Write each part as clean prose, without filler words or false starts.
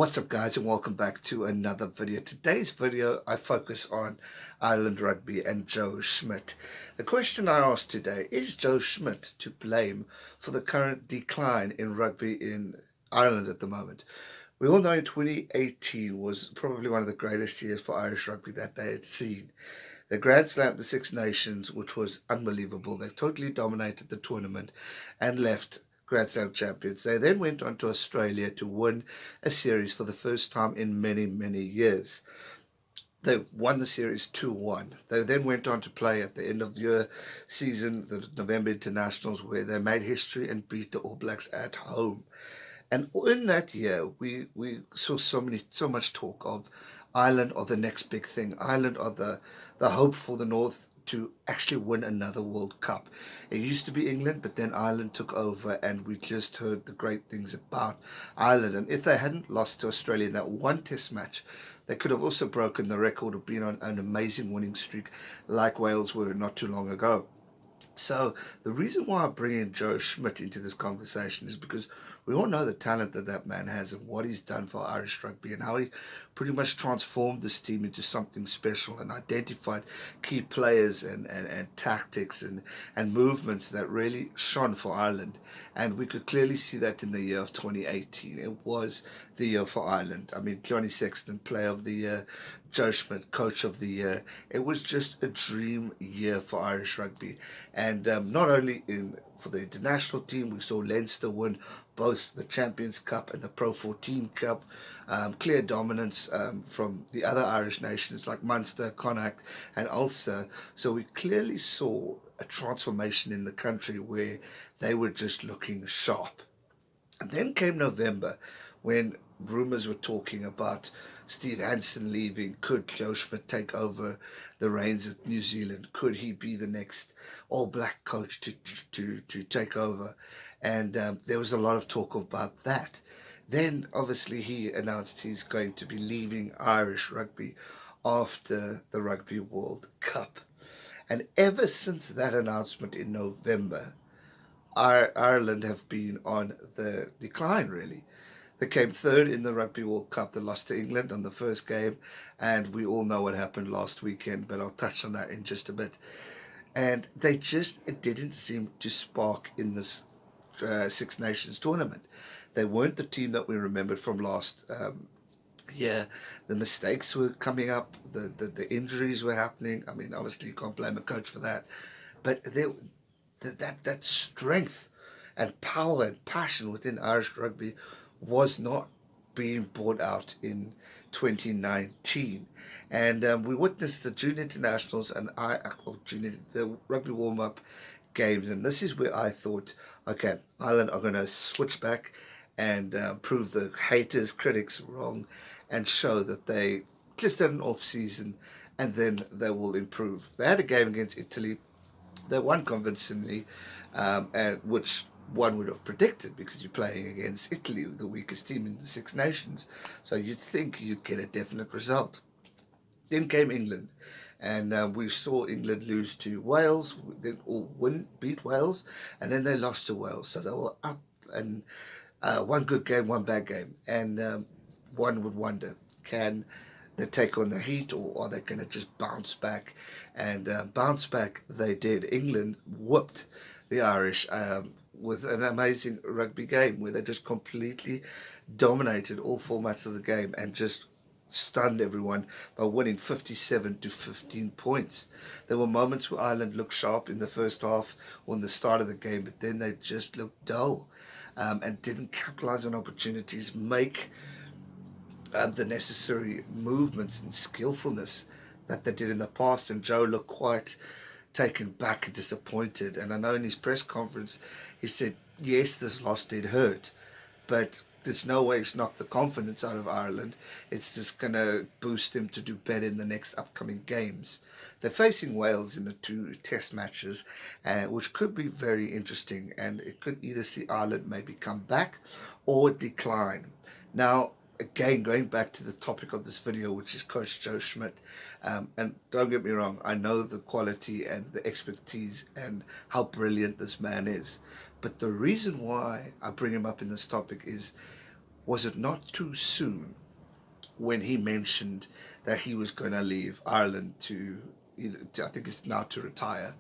What's up, guys, and welcome back to another video. Today's video I focus on Ireland rugby and Joe Schmidt. The question I asked today: is Joe Schmidt to blame for the current decline in rugby in Ireland at the moment? We all know 2018 was probably one of the greatest years for Irish rugby that they had seen. They Grand Slam the Six Nations, which was unbelievable. They totally dominated the tournament and left Grand Slam champions. They then went on to Australia to win a series for the first time in many, many years. They won the series 2-1. They then went on to play at the end of the year season, the November Internationals, where they made history and beat the All Blacks at home. And in that year, we saw so much talk of Ireland are the next big thing. Ireland are the hope for the North to actually win another World Cup. It used to be England, but then Ireland took over, and we just heard the great things about Ireland. And if they hadn't lost to Australia in that one Test match, they could have also broken the record of being on an amazing winning streak like Wales were not too long ago. So the reason why I bring in Joe Schmidt into this conversation is because we all know the talent that that man has and what he's done for Irish rugby and how he pretty much transformed this team into something special and identified key players and tactics and movements that really shone for Ireland. And we could clearly see that in the year of 2018. It was the year for Ireland. I mean, Johnny Sexton, player of the year, Joe Schmidt, coach of the year. It was just a dream year for Irish rugby. And not only for the international team, we saw Leinster win both the Champions Cup and the Pro 14 Cup. Clear dominance from the other Irish nations like Munster, Connacht, and Ulster. So we clearly saw a transformation in the country where they were just looking sharp. And then came November, when rumours were talking about Steve Hansen leaving. Could Joe Schmidt take over the reins at New Zealand? Could he be the next All Black coach to take over? And there was a lot of talk about that. Then, obviously, he announced he's going to be leaving Irish rugby after the Rugby World Cup. And ever since that announcement in November, Ireland have been on the decline, really. They came third in the Rugby World Cup. They lost to England on the first game, and we all know what happened last weekend, but I'll touch on that in just a bit. And it didn't seem to spark in this Six Nations tournament. They weren't the team that we remembered from last year. The mistakes were coming up, the injuries were happening. I mean, obviously you can't blame a coach for that, but that strength and power and passion within Irish rugby was not being brought out in 2019. And we witnessed the junior internationals and the rugby warm-up games, and this is where I thought, okay, Ireland are going to switch back and prove the haters, critics wrong, and show that they just had an off season, and then they will improve. They had a game against Italy. They won convincingly, and which one would have predicted, because you're playing against Italy, the weakest team in the Six Nations. So you'd think you'd get a definite result. Then came England, and we saw England lose to Wales, beat Wales, and then they lost to Wales. So they were up, and one good game, one bad game. And one would wonder, can they take on the heat, or are they going to just bounce back? And bounce back they did. England whooped the Irish with an amazing rugby game where they just completely dominated all formats of the game and just stunned everyone by winning 57-15 points. There were moments where Ireland looked sharp in the first half or in the start of the game, but then they just looked dull and didn't capitalize on opportunities, make the necessary movements and skillfulness that they did in the past. And Joe looked quite taken back and disappointed. And I know in his press conference he said, yes, this loss did hurt, but there's no way it's knocked the confidence out of Ireland. It's just going to boost them to do better in the next upcoming games. They're facing Wales in the 2 test matches, which could be very interesting, and it could either see Ireland maybe come back or decline. Now, again, going back to the topic of this video, which is Coach Joe Schmidt, and don't get me wrong, I know the quality and the expertise and how brilliant this man is. But the reason why I bring him up in this topic is was it not too soon when he mentioned that he was going to leave Ireland I think it's now to retire.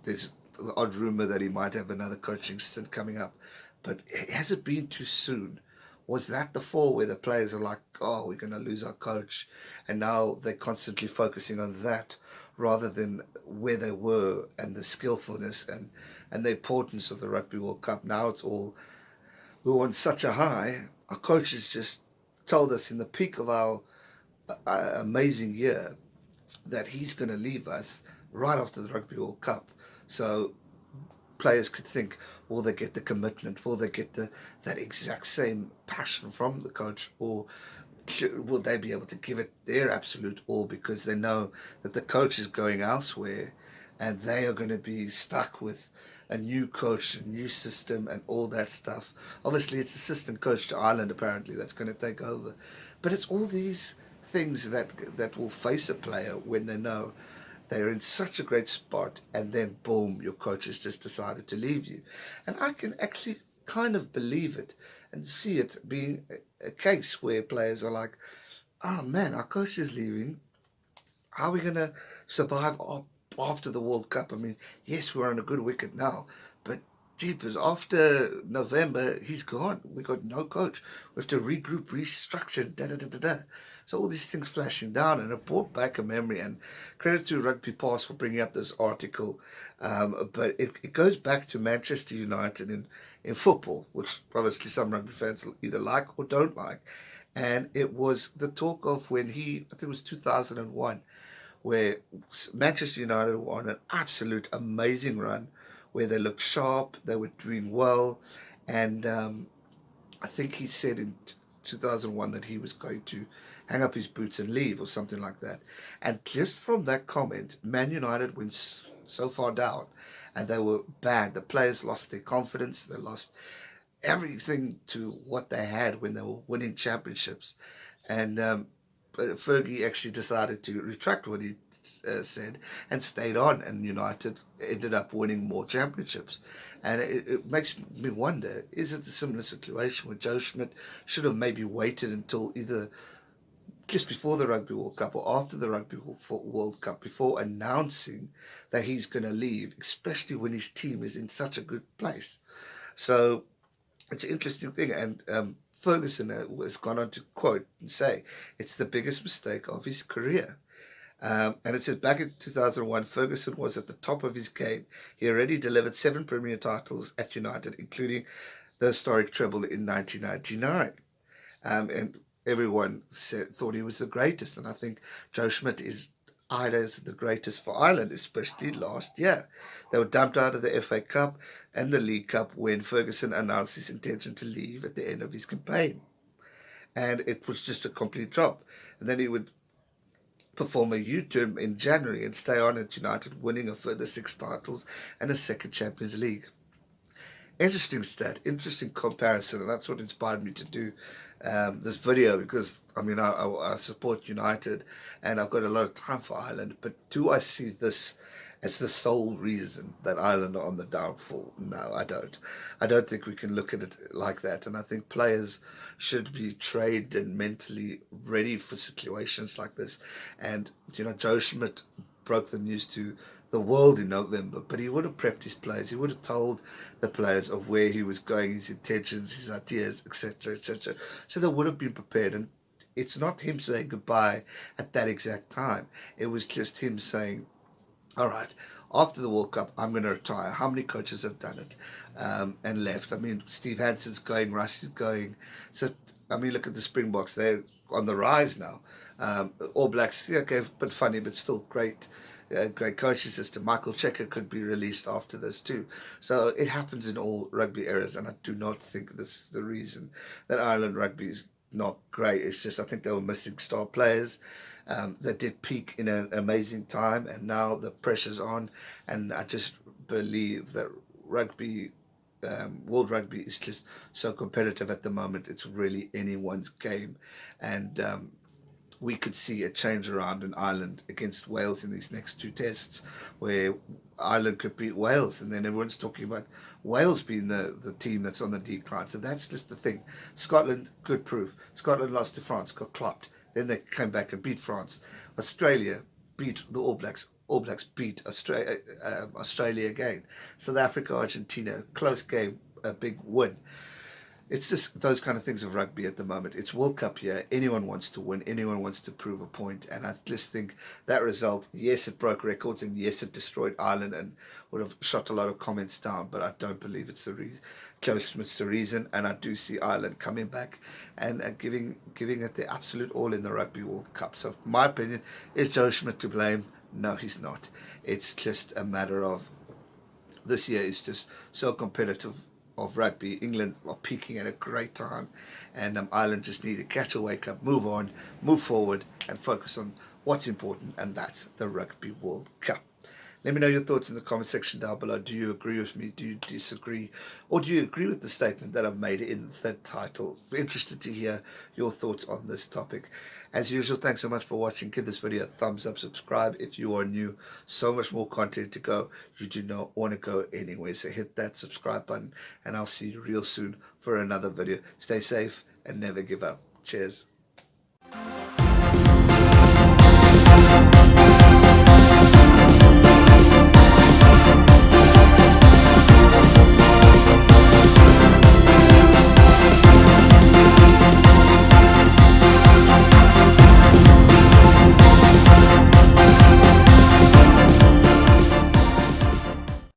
There's the odd rumor that he might have another coaching stint coming up, but has it been too soon? Was that the fall where the players are like, oh, we're going to lose our coach, and now they're constantly focusing on that rather than where they were and the skillfulness and the importance of the Rugby World Cup? Now it's all, we were on such a high. Our coaches just told us in the peak of our amazing year that he's going to leave us right after the Rugby World Cup. So players could think, will they get the commitment? Will they get that exact same passion from the coach? Or will they be able to give it their absolute all because they know that the coach is going elsewhere and they are going to be stuck with a new coach, a new system, and all that stuff. Obviously, it's assistant coach to Ireland apparently that's going to take over, but it's all these things that will face a player when they know they're in such a great spot, and then boom, your coach has just decided to leave you. And I can actually kind of believe it and see it being a case where players are like, oh man, our coach is leaving. How are we going to survive after the World Cup? I mean, yes, we're on a good wicket now, but jeepers, after November, he's gone. We got no coach. We have to regroup, restructure, da da da da da. So all these things flashing down, and it brought back a memory. And credit to Rugby Pass for bringing up this article, but it goes back to Manchester United in football, which obviously some rugby fans either like or don't like. And it was the talk of when I think it was 2001, where Manchester United were on an absolute amazing run, where they looked sharp, they were doing well, and I think he said in 2001 that he was going to hang up his boots and leave or something like that. And just from that comment, Man United went so far down and they were bad. The players lost their confidence, they lost everything to what they had when they were winning championships. And Fergie actually decided to retract what he said and stayed on, and United ended up winning more championships. And it makes me wonder, is it a similar situation where Joe Schmidt should have maybe waited until either just before the Rugby World Cup or after the Rugby World Cup before announcing that he's going to leave, especially when his team is in such a good place? So it's an interesting thing. And Ferguson has gone on to quote and say it's the biggest mistake of his career. And it says back in 2001, Ferguson was at the top of his game. He already delivered 7 Premier titles at United, including the historic treble in 1999. And everyone thought he was the greatest. And I think Joe Schmidt is eyed as the greatest for Ireland, especially last year. They were dumped out of the FA Cup and the League Cup when Ferguson announced his intention to leave at the end of his campaign. And it was just a complete drop. And then he would perform a U-turn in January and stay on at United, winning a further 6 titles and a second Champions League. Interesting stat, interesting comparison, and that's what inspired me to do this video, because I mean I support United and I've got a lot of time for Ireland, but do I see this as the sole reason that Ireland are on the downfall? No, I don't. I don't think we can look at it like that, and I think players should be trained and mentally ready for situations like this. And Joe Schmidt broke the news to the world in November, but he would have prepped his players. He would have told the players of where he was going, his intentions, his ideas, etc., etc. So they would have been prepared. And it's not him saying goodbye at that exact time. It was just him saying, all right, after the World Cup, I'm going to retire. How many coaches have done it and left? I mean, Steve Hansen's going, Rusty's going. So, I mean, look at the Springboks. They're on the rise now. All Blacks, yeah, okay, but funny, but still great. Great coaching system. Michael Checker could be released after this too. So it happens in all rugby eras, and I do not think this is the reason that Ireland rugby is not great. It's just I think they were missing star players. They did peak in an amazing time, and now the pressure's on. And I just believe that rugby, world rugby, is just so competitive at the moment. It's really anyone's game, and we could see a change around in Ireland against Wales in these next two tests, where Ireland could beat Wales, and then everyone's talking about Wales being the team that's on the decline. So that's just the thing. Scotland, good proof. Scotland lost to France, got clopped. Then they came back and beat France. Australia beat the All Blacks. All Blacks beat Australia again. South Africa, Argentina, close game, a big win. It's just those kind of things of rugby at the moment. It's World Cup year. Anyone wants to win. Anyone wants to prove a point. And I just think that result, yes, it broke records, and yes, it destroyed Ireland and would have shot a lot of comments down. But I don't believe it's the reason. Schmidt's the reason. And I do see Ireland coming back and giving it the absolute all in the Rugby World Cup. So, my opinion, is Joe Schmidt to blame? No, he's not. It's just a matter of this year is just so competitive of rugby. England are peaking at a great time, and Ireland just need to catch a wake up, move on, move forward, and focus on what's important, and that's the Rugby World Cup. Let me know your thoughts in the comment section down below. Do you agree with me? Do you disagree? Or do you agree with the statement that I've made in the title? Interested to hear your thoughts on this topic. As usual, thanks so much for watching. Give this video a thumbs up, subscribe if you are new. So much more content to go. You do not want to go anywhere. So hit that subscribe button, and I'll see you real soon for another video. Stay safe and never give up. Cheers.